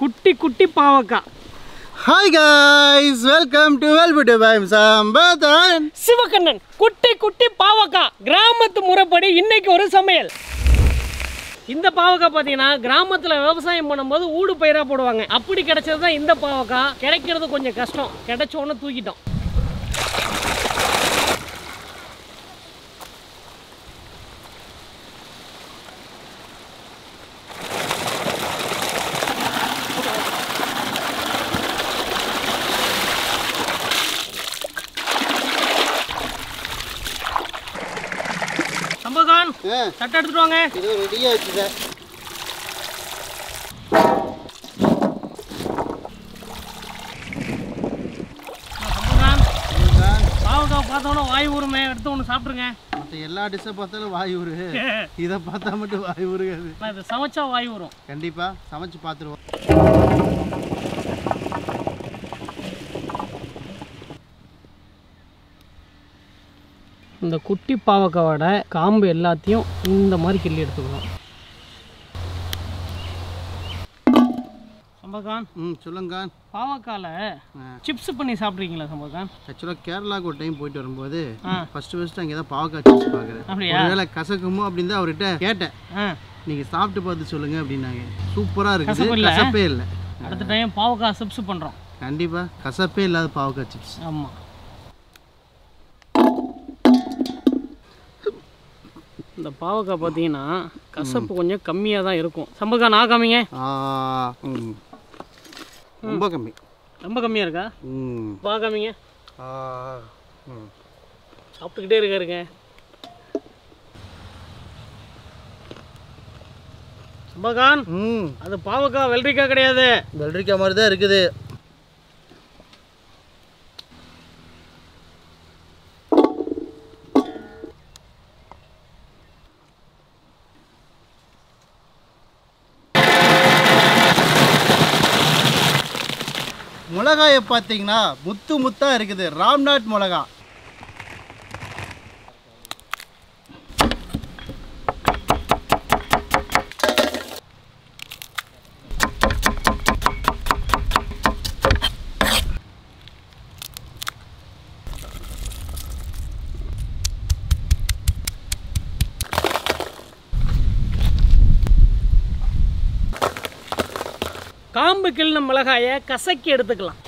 குட்டி குட்டி பாவக்காய். Hi guys, welcome to Velvet Vibes. சம்பதன் Sivakannan. குட்டி குட்டி பாவக்காய் கிராமத்து முறைப்படி இன்னைக்கு ஒரு சமையல். இந்த பாவக்காய் பார்த்தீங்கன்னா கிராமத்தில் விவசாயம் பண்ணும்போது ஊடு பயிராக போடுவாங்க. அப்படி கிடைச்சது தான் இந்த பாவக்காய். கிடைக்கிறது கொஞ்சம் கஷ்டம், கிடைச்சோன்னு தூக்கிட்டோம். சம்பகான் சட்டை எடுத்துட்டு வாங்க. இது ரெடியா வச்சுத. சம்பகான் பாவக்காய் பார்த்தோன்னா வாய் ஊருமே, எடுத்து ஒன்று சாப்பிட்ருங்க. மற்ற எல்லா டிஷ்ஷை பார்த்தாலும் வாய் ஊரு, இதை பார்த்தா மட்டும் வாய் ஊருகாது. இது சமைச்சா வாய் ஊரும். கண்டிப்பா சமைச்சு பார்த்துருவோம். இந்த குட்டி பாவக்காவோட காம்பு எல்லாத்தையும் இந்த மாதிரி கிள்ளி எடுத்துக்கணும். சம்பகான் சொல்லுங்க. பாவக்கால சிப்ஸ் பண்ணி சாப்பிட்றீங்களா சம்பகான்? ஆக்சுவலாக கேரளாவுக்கு ஒரு டைம் போயிட்டு வரும்போது ஃபர்ஸ்ட் அங்கே தான் பாவக்காய் சிப்ஸ் பார்க்குறேன். அப்படியா? ஒருவேளை கசக்குமோ அப்படின்னு தான் அவர்கிட்ட கேட்டேன். நீங்கள் சாப்பிட்டு பார்த்து சொல்லுங்க அப்படின்னாங்க. சூப்பராக இருக்குது, கசப்பே இல்லை. அடுத்த டைம் பாவக்காய் சிப்ஸ் பண்ணுறோம். கண்டிப்பாக கசப்பே இல்லாத பாவக்காய் சிப்ஸ். ஆமாம். இந்த பாவக்காய் பார்த்தீங்கன்னா கசப்பு கொஞ்சம் கம்மியாக தான் இருக்கும். சம்பகா நான் காமிங்க. ரொம்ப கம்மி. ரொம்ப கம்மியாக இருக்கா? பா காமிங்க. சாப்பிட்டுக்கிட்டே இருக்காருங்க. சம்பகான் அது பாவக்காய் வெள்ளரிக்காய் கிடையாது. வெள்ளரிக்காய் மாதிரி தான் இருக்குது. மிளகாயை பார்த்தீங்கன்னா முத்து முத்தா இருக்குது. ராம்நாத் மிளகா. காம்பு கிள்ளின மிளகாயை கசக்கி எடுத்துக்கலாம்.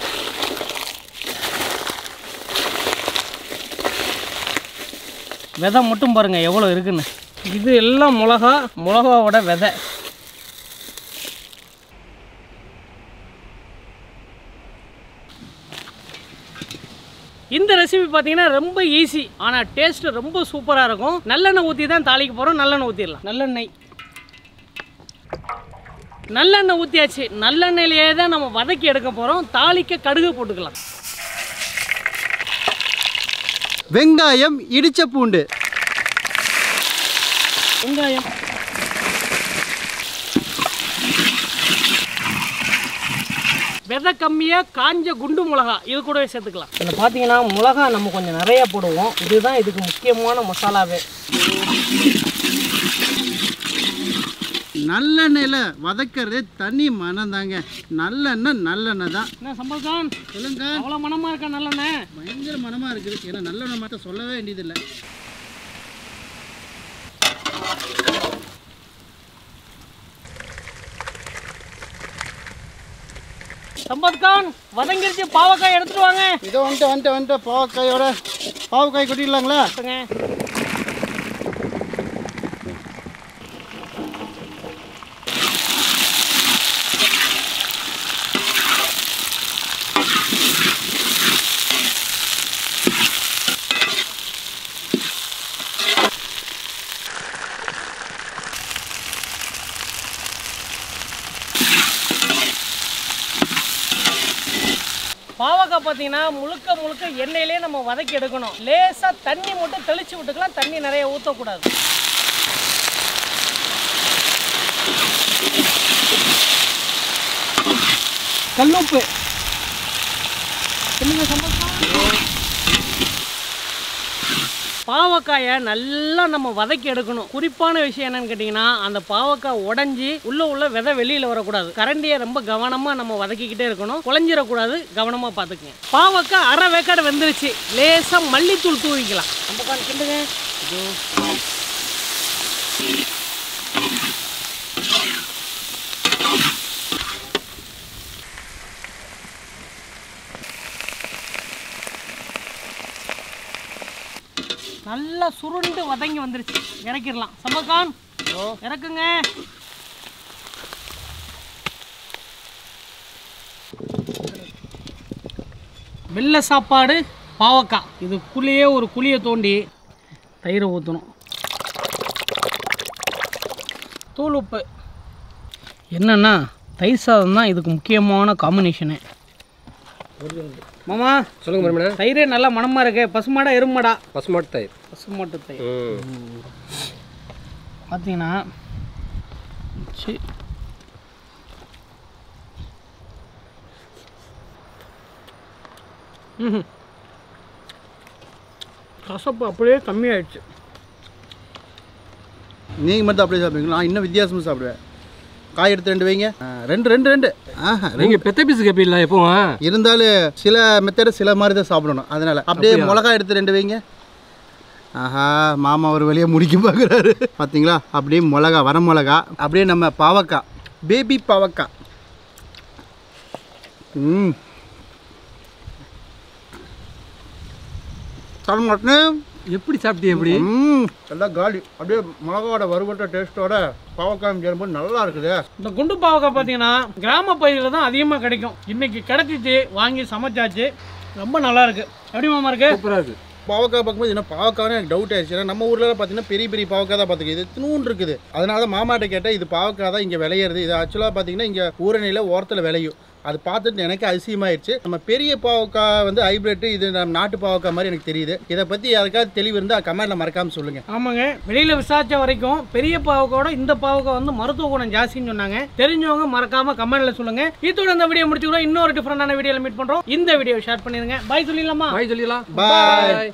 விதை மட்டும் பாருங்க எவ்வளோ இருக்குன்னு. இது எல்லாம் மிளகாவோட விதை. இந்த ரெசிபி பார்த்தீங்கன்னா ரொம்ப ஈஸி, ஆனால் டேஸ்ட் ரொம்ப சூப்பராக இருக்கும். நல்லெண்ணெய் ஊற்றி தான் தாளிக்க போகிறோம். நல்லெண்ணெய் ஊற்றிடலாம். நல்லெண்ணெய் ஊற்றியாச்சு. நல்லெண்ணெயிலேயே தான் நம்ம வதக்கி எடுக்க போகிறோம். தாளிக்க கடுகு போட்டுக்கலாம். வெங்காயம், இடிச்ச பூண்டு, வெங்காயம், விதை கம்மியாக காஞ்ச குண்டு மிளகா இது கூடவே சேர்த்துக்கலாம். இதில் பார்த்தீங்கன்னா மிளகா நம்ம கொஞ்சம் நிறைய போடுவோம். இதுதான் இதுக்கு முக்கியமான மசாலாவே. நல்லெண்ணெயில் வதக்கிறது தனி மனம் தாங்க. நல்லெண்ணெய் தான். என்ன சம்பவம் சொல்லுங்க. அவ்வளோ மனமாக இருக்கா? நல்லெண்ணெய் பயங்கர மனமாக இருக்குது. ஏன்னா நல்லெண்ணெய் மட்டும் சொல்லவே வேண்டியதில்லை. சம்பத்கான் வதங்கிருச்சு. பாவக்காய் எடுத்துட்டு வாங்க. இதோ வந்துட்டு பாவக்காய் கொட்டிடலாங்களா? பாவக்காய் பார்த்தீங்கன்னா முழுக்க எண்ணெயிலே நம்ம வதக்கி எடுக்கணும். லேசாக தண்ணி மட்டும் தெளித்து விட்டுக்கலாம். தண்ணி நிறைய ஊற்றக்கூடாது. கல்லுப்பு. பாவக்காயை நல்லா நம்ம வதக்கி எடுக்கணும். குறிப்பான விஷயம் என்னன்னு கேட்டிங்கன்னா, அந்த பாவக்காய் உடஞ்சி உள்ள விதை வெளியில் வரக்கூடாது. கரண்டியை ரொம்ப கவனமாக நம்ம வதக்கிக்கிட்டே இருக்கணும். குழஞ்சிடக்கூடாது, கவனமாக பார்த்துக்குங்க. பாவக்காய் அரை வேக்காடு வெந்துருச்சு. லேசாக மல்லித்தூள் தூவிக்கலாம். நம்ம கிண்டுங்க. நல்லா சுருண்டு வதங்கி வந்துருச்சு. இறக்கிடலாம். சம்பகான் இறக்குங்க. வெள்ளை சாப்பாடு பாவக்காய். இதுக்குள்ளேயே ஒரு குழியை தோண்டி தயிரை ஊற்றணும். தூள் உப்பு. என்னன்னா தயிர் சாதம் தான் இதுக்கு முக்கியமான காம்பினேஷனு. மாமா சொல்லுங்க மருமனே. தயிரே நல்லா மணமாக இருக்கு. பசுமாடா எருமாடா? பசுமாட்டு தயிர். பசுமாட்டு தயிர் பார்த்தீங்கன்னா கசப்பு அப்படியே கம்மியாயிடுச்சு. நீங்கள் மட்டும் அப்படியே சாப்பிடுவீங்களா? நான் இன்னும் வித்தியாசமாக சாப்பிடுவேன். காய் எடுத்து 2 வைங்க. 2 நீங்கள் பெத்த பீஸு கேட்பீங்களா எப்போவும்? இருந்தாலும் சில மெத்தடு சில மாதிரி தான் சாப்பிடணும். அதனால் அப்படியே மிளகா எடுத்து 2 வைங்க. ஆஹா, மாமா ஒரு வழியாக முடிக்க பார்க்குறாரு பார்த்தீங்களா? அப்படியே மிளகா, வர மிளகா, அப்படியே நம்ம பாவக்காய், பேபி பாவக்காய். சாப்பிட மாட்டேன். எப்படி சாப்பிட்டீங்க? எப்படி எல்லாம் காலி. அப்படியே மிளகாவோட வறுவட்ட டேஸ்ட்டோட பாவக்காய் சேரும்போது நல்லா இருக்குது. இந்த குண்டு பாவக்காய் பார்த்தீங்கன்னா கிராம பகுதியில் தான் அதிகமாக கிடைக்கும். இன்னைக்கு கிடைச்சிச்சு, வாங்கி சமைச்சாச்சு. ரொம்ப நல்லா இருக்கு. எப்படி மாமா இருக்கு? சூப்பராக இருக்குது. பாவக்காய் பார்க்கும்போது என்ன பாவக்காய்னு எனக்கு டவுட் ஆயிடுச்சு. ஏன்னா நம்ம ஊரில் பார்த்தீங்கன்னா பெரிய பெரிய பாவக்காய் தான் பார்த்துக்கு. இது தினூன் இருக்குது. அதனால தான் மாமாட்ட கேட்டால் இது பாவக்காய் தான் இங்கே விளையிறது. இது ஆக்சுவலாக பார்த்தீங்கன்னா இங்கே ஊரணியில் ஓரத்தில் விளையும். அது பார்த்துட்டு எனக்கு அதிசயமாயிடுச்சு. நம்ம பெரிய பாவக்காய் வந்து ஹைப்ரிட், இது நம்ம நாட்டு பாவக்காய் மாதிரி எனக்கு தெரியுது. இதை பற்றி யாருக்காவது தெளிவு இருந்தால் கமெண்ட்டில் மறக்காமல் சொல்லுங்கள். ஆமாங்க, வெளியில் விசாரிச்ச வரைக்கும் பெரிய பாவக்காயோட இந்த பாவக்காய் வந்து மருத்துவ குணம் ஜாஸ்தின்னு சொன்னாங்க. தெரிஞ்சவங்க மறக்காம கமெண்ட்ல சொல்லுங்க. இதோட இந்த வீடியோ முடிச்சுக்கிறோம். இன்னொரு டிஃபரெண்டான வீடியோவில் மீட் பண்ணுறோம். இந்த வீடியோ ஷேர் பண்ணிடுங்க. பாய் சொல்லிடலாமா? பாய் சொல்லிடலாம். பாய்.